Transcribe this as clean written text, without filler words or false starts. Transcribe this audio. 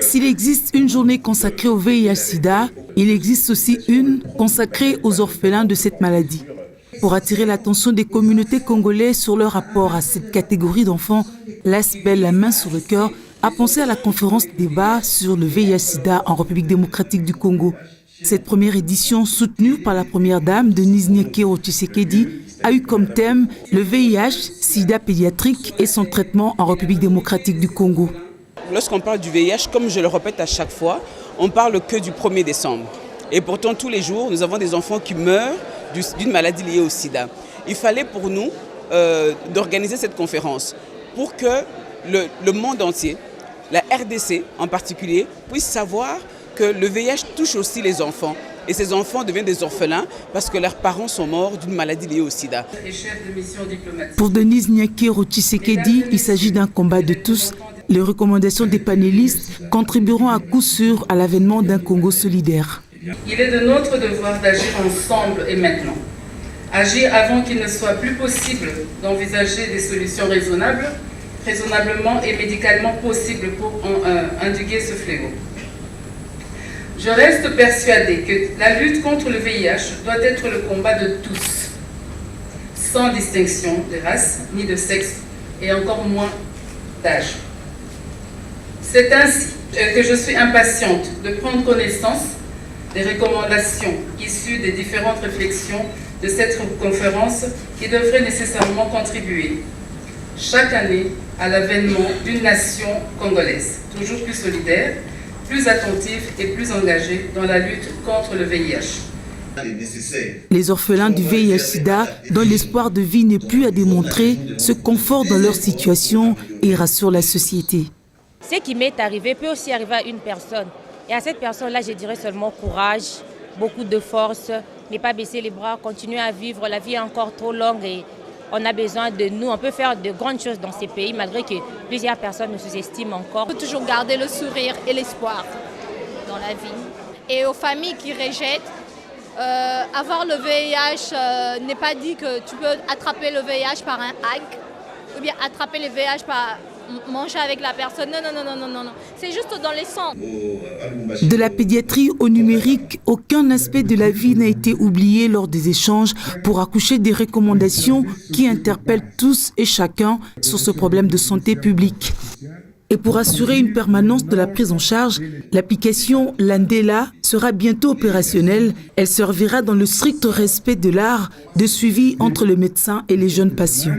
S'il existe une journée consacrée au VIH-Sida, il existe aussi une consacrée aux orphelins de cette maladie. Pour attirer l'attention des communautés congolaises sur leur rapport à cette catégorie d'enfants, l'ASBEL, la main sur le cœur, a pensé à la conférence débat sur le VIH-Sida en République démocratique du Congo. Cette première édition, soutenue par la première dame, Denise Nyekero Tshisekedi, a eu comme thème le VIH-Sida pédiatrique et son traitement en République démocratique du Congo. Lorsqu'on parle du VIH, comme je le répète à chaque fois, on parle que du 1er décembre. Et pourtant, tous les jours, nous avons des enfants qui meurent d'une maladie liée au sida. Il fallait pour nous d'organiser cette conférence pour que le monde entier, la RDC en particulier, puisse savoir que le VIH touche aussi les enfants. Et ces enfants deviennent des orphelins parce que leurs parents sont morts d'une maladie liée au sida. Pour Denise Nyekero Tshisekedi, il s'agit d'un combat de tous. Les recommandations des panélistes contribueront à coup sûr à l'avènement d'un Congo solidaire. Il est de notre devoir d'agir ensemble et maintenant. Agir avant qu'il ne soit plus possible d'envisager des solutions raisonnablement et médicalement possibles pour endiguer ce fléau. Je reste persuadée que la lutte contre le VIH doit être le combat de tous, sans distinction de race ni de sexe et encore moins d'âge. C'est ainsi que je suis impatiente de prendre connaissance des recommandations issues des différentes réflexions de cette conférence qui devraient nécessairement contribuer chaque année à l'avènement d'une nation congolaise, toujours plus solidaire, plus attentive et plus engagée dans la lutte contre le VIH. Les orphelins du VIH-Sida, dont l'espoir de vie n'est plus à démontrer, se confortent dans leur situation et rassurent la société. Ce qui m'est arrivé peut aussi arriver à une personne. Et à cette personne-là, je dirais seulement courage, beaucoup de force, ne pas baisser les bras, continuer à vivre. La vie est encore trop longue et on a besoin de nous. On peut faire de grandes choses dans ces pays, malgré que plusieurs personnes nous sous-estiment encore. Il faut toujours garder le sourire et l'espoir dans la vie. Et aux familles qui rejettent, avoir le VIH n'est pas dit que tu peux attraper le VIH par un hack ou bien attraper le VIH par manger avec la personne. Non. C'est juste dans les sangs. De la pédiatrie au numérique, aucun aspect de la vie n'a été oublié lors des échanges pour accoucher des recommandations qui interpellent tous et chacun sur ce problème de santé publique. Et pour assurer une permanence de la prise en charge, l'application Landela sera bientôt opérationnelle. Elle servira dans le strict respect de l'art de suivi entre le médecin et les jeunes patients.